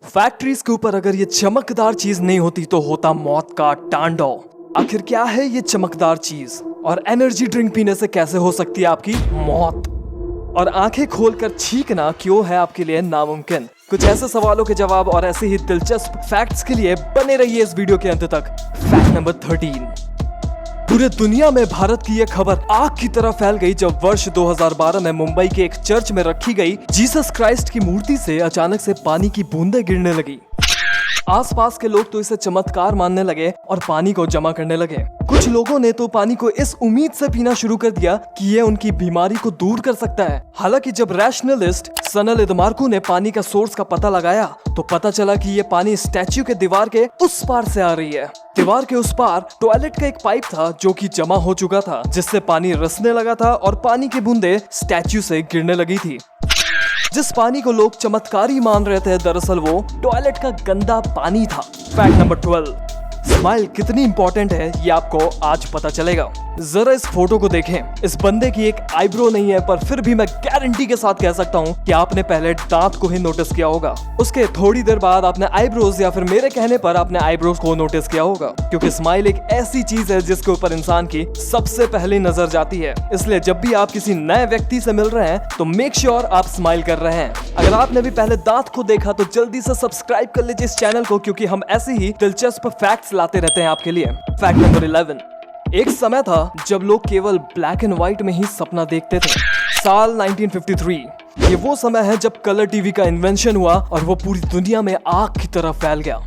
Factories के ऊपर अगर ये चमकदार चीज नहीं होती तो होता मौत का तांडव। आखिर क्या है ये चमकदार चीज और एनर्जी ड्रिंक पीने से कैसे हो सकती है आपकी मौत? और आंखें खोलकर छींकना क्यों है आपके लिए नामुमकिन? कुछ ऐसे सवालों के जवाब और ऐसे ही दिलचस्प फैक्ट्स के लिए बने रहिए इस वीडियो के अंत तक। Fact number 13। पूरे दुनिया में भारत की यह खबर आग की तरह फैल गई जब वर्ष 2012 में मुंबई के एक चर्च में रखी गई जीसस क्राइस्ट की मूर्ति से अचानक से पानी की बूंदें गिरने लगी। आसपास के लोग तो इसे चमत्कार मानने लगे और पानी को जमा करने लगे। कुछ लोगों ने तो पानी को इस उम्मीद से पीना शुरू कर दिया कि ये उनकी बीमारी को दूर कर सकता है। हालांकि जब रैशनलिस्ट सनल इदमार्कू ने पानी का सोर्स का पता लगाया तो पता चला कि ये पानी स्टैच्यू के दीवार के उस पार से आ रही है। दीवार के उस पार टॉयलेट का एक पाइप था जो कि जमा हो चुका था, जिससे पानी रिसने लगा था और पानी की बूंदें स्टैच्यू से गिरने लगी थी। जिस पानी को लोग चमत्कारी मान रहे थे, दरअसल वो टॉयलेट का गंदा पानी था। Fact number 12। स्माइल कितनी इंपॉर्टेंट है ये आपको आज पता चलेगा। जरा इस फोटो को देखें। इस बंदे की एक आईब्रो नहीं है, पर फिर भी मैं गारंटी के साथ कह सकता हूँ कि आपने पहले दांत को ही नोटिस किया होगा। उसके थोड़ी देर बाद आपने आईब्रोज या फिर मेरे कहने पर आपने आईब्रोज को नोटिस किया होगा, क्योंकि स्माइल एक ऐसी चीज है जिसके ऊपर इंसान की सबसे पहले नजर जाती है। इसलिए जब भी आप किसी नए व्यक्ति से मिल रहे हैं तो मेक श्योर आप स्माइल कर रहे हैं। अगर आपने भी पहले दांत को देखा तो जल्दी से सब्सक्राइब कर लीजिए इस चैनल को, क्योंकि हम ऐसे ही दिलचस्प फैक्ट्स लाते रहते हैं आपके लिए। Fact number 11। एक समय था जब लोग केवल ब्लैक एंड व्हाइट में ही सपना देखते थे। साल 1953। ये वो समय है जब कलर टीवी का इन्वेंशन हुआ और वो पूरी दुनिया में आग की तरह फैल गया।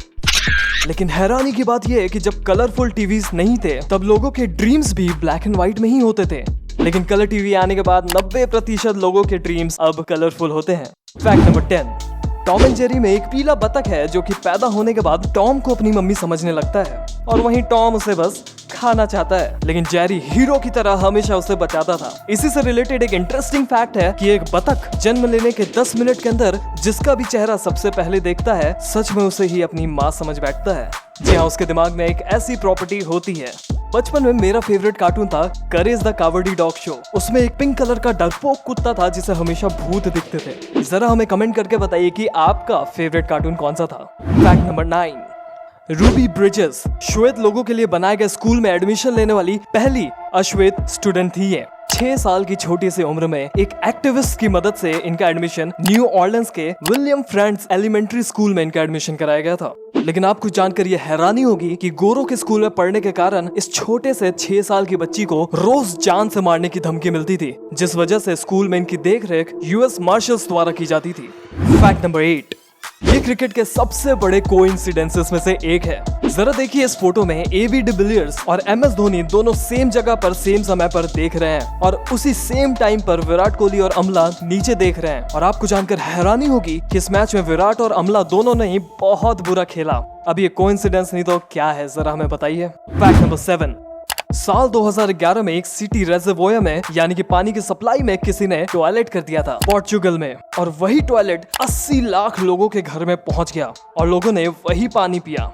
लेकिन हैरानी की बात यह है कि जब कलरफुल टीवीज नहीं थे तब लोगों के ड्रीम्स भी ब्लैक एंड व्हाइट में ही होते थे। लेकिन कलर टीवी आने के बाद 90% लोगों के ड्रीम्स अब कलरफुल होते हैं। Fact number 10। Tom and Jerry में एक पीला बतख है जो कि पैदा होने के बाद टॉम को अपनी मम्मी समझने लगता है और वहीं टॉम उसे बस खाना चाहता है, लेकिन जेरी हीरो की तरह हमेशा उसे बचाता था। इसी से रिलेटेड एक इंटरेस्टिंग फैक्ट है कि एक बतख जन्म लेने के 10 मिनट के अंदर जिसका भी चेहरा सबसे पहले देखता है सच में उसे ही अपनी माँ समझ बैठता है। जी हाँ, उसके दिमाग में एक ऐसी प्रॉपर्टी होती है। बचपन में मेरा फेवरेट कार्टून था करेज द कावर्डी डॉग शो। उसमें एक पिंक कलर का डरपोक कुत्ता था जिसे हमेशा भूत दिखते थे। जरा हमें कमेंट करके बताइए कि आपका फेवरेट कार्टून कौन सा था। Fact number 9। रूबी ब्रिजेस श्वेत लोगों के लिए बनाए गए स्कूल में एडमिशन लेने वाली पहली अश्वेत स्टूडेंट थी ये। 6 साल की छोटी सी उम्र में एक एक्टिविस्ट की मदद से इनका एडमिशन न्यू ऑर्लिन्स के विलियम फ्रेंड्स एलिमेंट्री स्कूल में इनका एडमिशन कराया गया था। लेकिन आपको जानकर ये हैरानी होगी कि गोरों के स्कूल में पढ़ने के कारण इस छोटे से 6 साल की बच्ची को रोज जान से मारने की धमकी मिलती थी, जिस वजह से स्कूल में इनकी देखरेख यूएस मार्शल्स द्वारा की जाती थी। Fact number 8। ये क्रिकेट के सबसे बड़े कोइंसिडेंसेस में से एक है। जरा देखिए इस फोटो में एबी डिविलियर्स और एमएस धोनी दोनों सेम जगह पर सेम समय पर देख रहे हैं और उसी सेम टाइम पर विराट कोहली और अमला नीचे देख रहे हैं। और आपको जानकर हैरानी होगी कि इस मैच में विराट और अमला दोनों ने ही बहुत बुरा खेला। अब ये कोइंसिडेंस नहीं तो क्या है, जरा हमें बताइए। Fact number 7। साल 2011 में एक सिटी रेजर्वोयर में यानी कि पानी की सप्लाई में किसी ने टॉयलेट कर दिया था पोर्चुगल में, और वही टॉयलेट 80 लाख लोगों के घर में पहुंच गया और लोगों ने वही पानी पिया।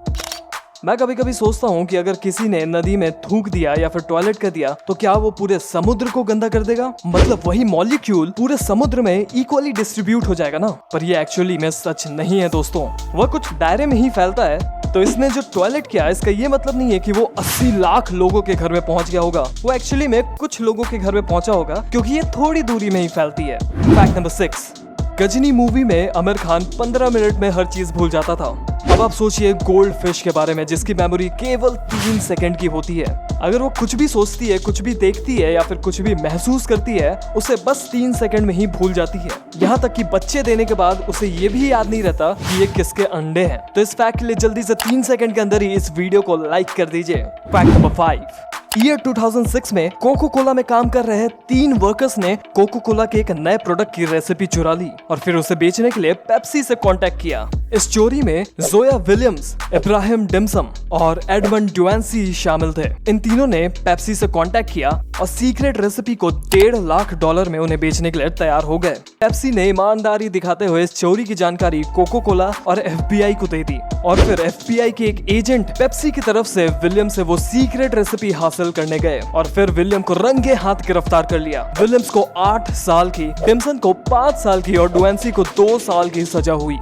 मैं कभी कभी सोचता हूँ कि अगर किसी ने नदी में थूक दिया या फिर टॉयलेट कर दिया तो क्या वो पूरे समुद्र को गंदा कर देगा? मतलब वही मॉलिक्यूल पूरे समुद्र में इक्वली डिस्ट्रीब्यूट हो जाएगा ना। पर ये एक्चुअली में सच नहीं है दोस्तों, वह कुछ दायरे में ही फैलता है। तो इसने जो टॉयलेट किया इसका ये मतलब नहीं है कि वो 80 लाख लोगों के घर में पहुंच गया होगा। वो एक्चुअली में कुछ लोगों के घर में पहुंचा होगा, क्योंकि ये थोड़ी दूरी में ही फैलती है। Fact number 6। गजनी मूवी में आमिर खान 15 मिनट में हर चीज भूल जाता था। अब आप सोचिए गोल्ड फिश के बारे में जिसकी मेमोरी केवल 3 सेकंड की होती है। अगर वो कुछ भी सोचती है, कुछ भी देखती है या फिर कुछ भी महसूस करती है, उसे बस 3 सेकंड में ही भूल जाती है। यहाँ तक कि बच्चे देने के बाद उसे ये भी याद नहीं रहता कि ये किसके अंडे हैं। तो इस फैक्ट के लिए जल्दी से 3 सेकंड के अंदर ही इस वीडियो को लाइक कर दीजिए। Fact number 5। ईयर 2006 में कोको कोला में काम कर रहे 3 वर्कर्स ने कोको कोला के एक नए प्रोडक्ट की रेसिपी चुरा ली और फिर उसे बेचने के लिए पेप्सी से कांटेक्ट किया। इस चोरी में जोया विलियम्स, इब्राहिम डिम्सम और एडमंड ड्यूएंसी शामिल थे। इन तीनों ने पेप्सी से कांटेक्ट किया और सीक्रेट रेसिपी को $1.5 लाख में उन्हें बेचने के लिए तैयार हो गए। पेप्सी ने ईमानदारी दिखाते हुए इस चोरी की जानकारी कोको कोला और एफबीआई को दे दी और फिर एफबीआई के एक एजेंट पेप्सी की तरफ से विलियम से वो सीक्रेट रेसिपी हासिल करने गए और फिर विलियम को रंगे हाथ गिरफ्तार कर लिया। विलियम्स को 8 साल की, डिम्सन को 5 साल की और ड्यूएंसी को 2 साल की सजा हुई।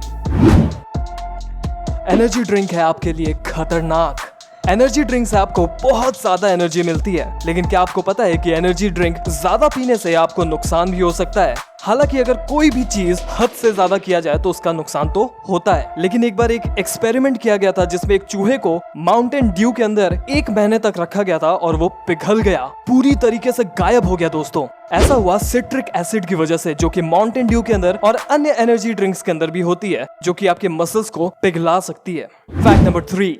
एनर्जी ड्रिंक है आपके लिए खतरनाक। एनर्जी ड्रिंक से आपको बहुत ज्यादा एनर्जी मिलती है, लेकिन क्या आपको पता है कि एनर्जी ड्रिंक ज्यादा पीने से आपको नुकसान भी हो सकता है। हालांकि अगर कोई भी चीज हद से ज्यादा किया जाए तो उसका नुकसान तो होता है, लेकिन एक बार एक एक्सपेरिमेंट किया गया था जिसमें एक चूहे को माउंटेन ड्यू के अंदर 1 महीने तक रखा गया था और वो पिघल गया, पूरी तरीके से गायब हो गया दोस्तों। ऐसा हुआ सिट्रिक एसिड की वजह से, जो कि माउंटेन ड्यू के अंदर और अन्य एनर्जी ड्रिंक्स के अंदर भी होती है, जो कि आपके मसल्स को पिघला सकती है। फैक्ट नंबर 3,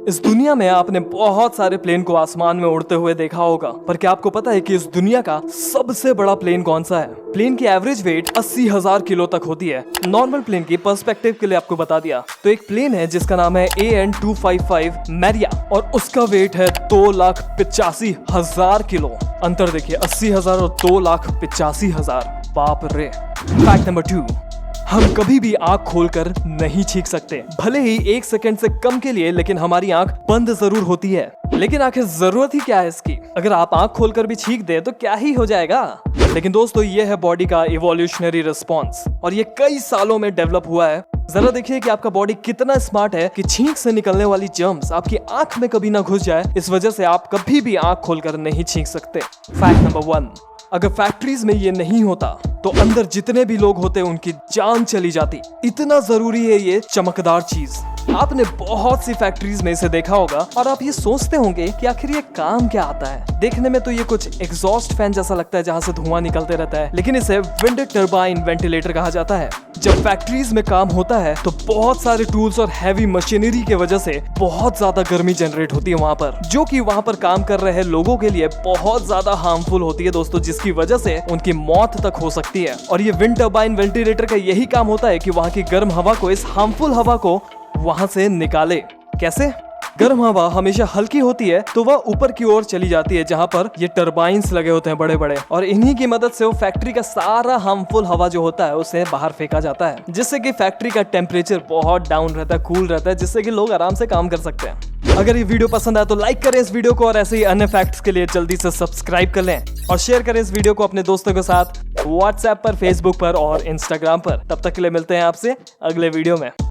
इस दुनिया में आपने बहुत सारे प्लेन को आसमान में उड़ते हुए देखा होगा, पर क्या आपको पता है कि इस दुनिया का सबसे बड़ा प्लेन कौन सा है? प्लेन की एवरेज वेट 80,000 किलो तक होती है। नॉर्मल प्लेन की पर्सपेक्टिव के लिए आपको बता दिया तो एक प्लेन है जिसका नाम है AN255 मैरिया और उसका वेट है 2,85,000 किलो। अंतर देखिए, 80,000 और 2,85,000, बाप रे। फैक्ट नंबर 2, हम कभी भी आंख खोलकर नहीं छींक सकते, भले ही 1 सेकंड से कम के लिए, लेकिन हमारी आंख बंद जरूर होती है। लेकिन आखिर जरूरत ही क्या है इसकी? अगर आप आंख खोलकर भी छींक दे तो क्या ही हो जाएगा। लेकिन दोस्तों, ये है बॉडी का इवोल्यूशनरी रिस्पॉन्स और ये कई सालों में डेवलप हुआ है। जरा देखिए कि आपका बॉडी कितना स्मार्ट है कि छींक से निकलने वाली जर्म्स आपकी आंख में कभी ना घुस जाए। इस वजह से आप कभी भी आंख खोलकर नहीं छींक सकते। फैक्ट नंबर 1, अगर फैक्ट्रीज में ये नहीं होता तो अंदर जितने भी लोग होते उनकी जान चली जाती। इतना जरूरी है ये चमकदार चीज। आपने बहुत सी फैक्ट्रीज में इसे देखा होगा और आप ये सोचते होंगे कि आखिर ये काम क्या आता है। देखने में तो ये कुछ एग्जॉस्ट फैन जैसा लगता है जहाँ से धुआं निकलते रहता है, लेकिन इसे विंड टर्बाइन वेंटिलेटर कहा जाता है। जब फैक्ट्रीज में काम होता है तो बहुत सारे टूल्स और हैवी मशीनरी की वजह से बहुत ज्यादा गर्मी जनरेट होती है वहाँ पर, जो कि वहाँ पर काम कर रहे लोगों के लिए बहुत ज्यादा हार्मफुल होती है दोस्तों, जिसकी वजह से उनकी मौत तक हो सकती है। और ये विंड टर्बाइन वेंटिलेटर का यही काम होता है कि वहाँ की गर्म हवा को, इस हार्मफुल हवा को वहां से निकाले। कैसे? गर्म हवा हमेशा हल्की होती है तो वह ऊपर की ओर चली जाती है जहां पर ये टर्बाइंस लगे होते हैं बड़े बड़े, और इन्हीं की मदद से वो फैक्ट्री का सारा हार्मफुल हवा जो होता है उसे बाहर फेंका जाता है, जिससे कि फैक्ट्री का टेम्परेचर बहुत डाउन रहता है, कूल रहता है, जिससे कि लोग आराम से काम कर सकते हैं। अगर ये वीडियो पसंद आए तो लाइक करें इस वीडियो को और ऐसे ही अन्य फैक्ट्स के लिए जल्दी से सब्सक्राइब कर लें और शेयर करें इस वीडियो को अपने दोस्तों के साथ व्हाट्सएप पर, फेसबुक पर और इंस्टाग्राम पर। तब तक के लिए मिलते हैं आपसे अगले वीडियो में।